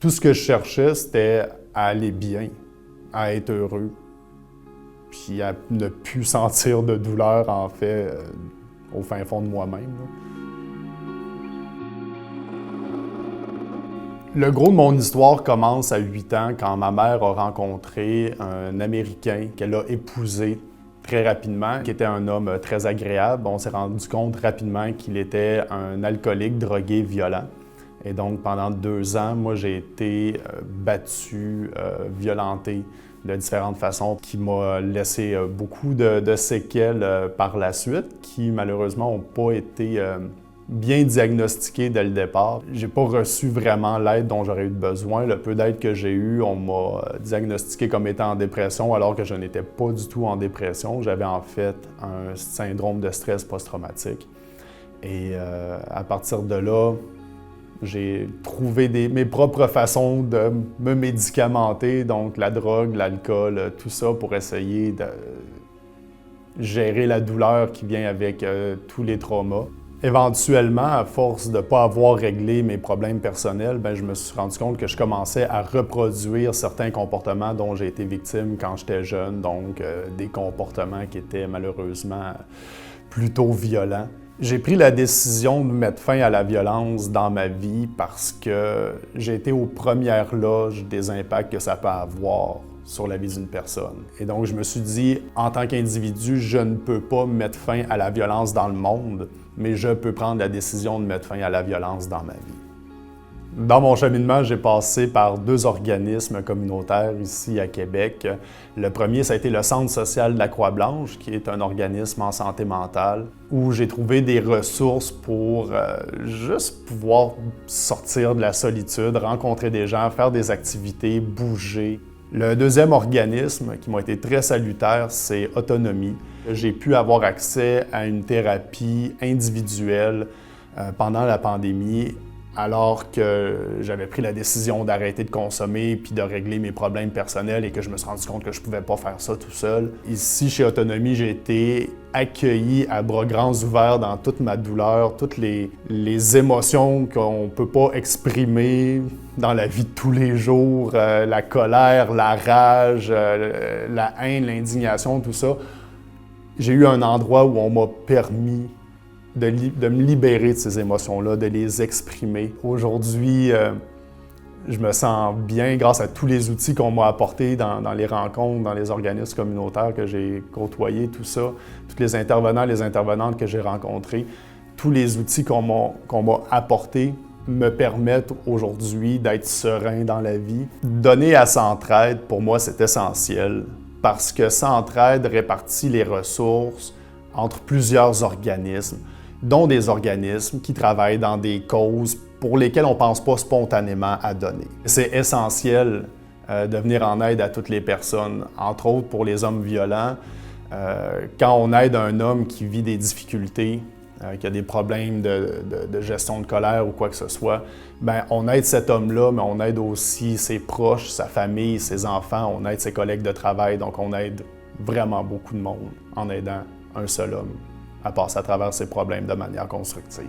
Tout ce que je cherchais, c'était à aller bien, à être heureux, puis à ne plus sentir de douleur, en fait, au fin fond de moi-même, là. Le gros de mon histoire commence à 8 ans, quand ma mère a rencontré un Américain qu'elle a épousé très rapidement, qui était un homme très agréable. On s'est rendu compte rapidement qu'il était un alcoolique, drogué, violent. Et donc, pendant 2 ans, moi, j'ai été battu, violenté de différentes façons, qui m'a laissé beaucoup de séquelles par la suite, qui malheureusement n'ont pas été bien diagnostiquées dès le départ. J'ai pas reçu vraiment l'aide dont j'aurais eu besoin. Le peu d'aide que j'ai eu, on m'a diagnostiqué comme étant en dépression, alors que je n'étais pas du tout en dépression. J'avais en fait un syndrome de stress post-traumatique. Et à partir de là, j'ai trouvé mes propres façons de me médicamenter, donc la drogue, l'alcool, tout ça pour essayer de gérer la douleur qui vient avec tous les traumas. Éventuellement, à force de ne pas avoir réglé mes problèmes personnels, je me suis rendu compte que je commençais à reproduire certains comportements dont j'ai été victime quand j'étais jeune, donc des comportements qui étaient malheureusement plutôt violents. J'ai pris la décision de mettre fin à la violence dans ma vie parce que j'ai été aux premières loges des impacts que ça peut avoir sur la vie d'une personne. Et donc, je me suis dit, en tant qu'individu, je ne peux pas mettre fin à la violence dans le monde, mais je peux prendre la décision de mettre fin à la violence dans ma vie. Dans mon cheminement, j'ai passé par 2 organismes communautaires ici à Québec. Le premier, ça a été le Centre social de la Croix-Blanche, qui est un organisme en santé mentale, où j'ai trouvé des ressources pour juste pouvoir sortir de la solitude, rencontrer des gens, faire des activités, bouger. Le deuxième organisme qui m'a été très salutaire, c'est Autonomie. J'ai pu avoir accès à une thérapie individuelle pendant la pandémie, alors que j'avais pris la décision d'arrêter de consommer puis de régler mes problèmes personnels et que je me suis rendu compte que je ne pouvais pas faire ça tout seul. Ici, chez Autonomie, j'ai été accueilli à bras grands ouverts dans toute ma douleur, toutes les émotions qu'on ne peut pas exprimer dans la vie de tous les jours, la colère, la rage, la haine, l'indignation, tout ça. J'ai eu un endroit où on m'a permis de me libérer de ces émotions-là, de les exprimer. Aujourd'hui, je me sens bien grâce à tous les outils qu'on m'a apportés dans les rencontres, dans les organismes communautaires que j'ai côtoyés, tout ça, tous les intervenants, les intervenantes que j'ai rencontrés. Tous les outils qu'on m'a apportés me permettent aujourd'hui d'être serein dans la vie. Donner à Centraide, pour moi, c'est essentiel parce que Centraide répartit les ressources entre plusieurs organismes, dont des organismes qui travaillent dans des causes pour lesquelles on ne pense pas spontanément à donner. C'est essentiel de venir en aide à toutes les personnes, entre autres pour les hommes violents. Quand on aide un homme qui vit des difficultés, qui a des problèmes de gestion de colère ou quoi que ce soit, on aide cet homme-là, mais on aide aussi ses proches, sa famille, ses enfants, on aide ses collègues de travail, donc on aide vraiment beaucoup de monde en aidant un seul homme à passer à travers ses problèmes de manière constructive.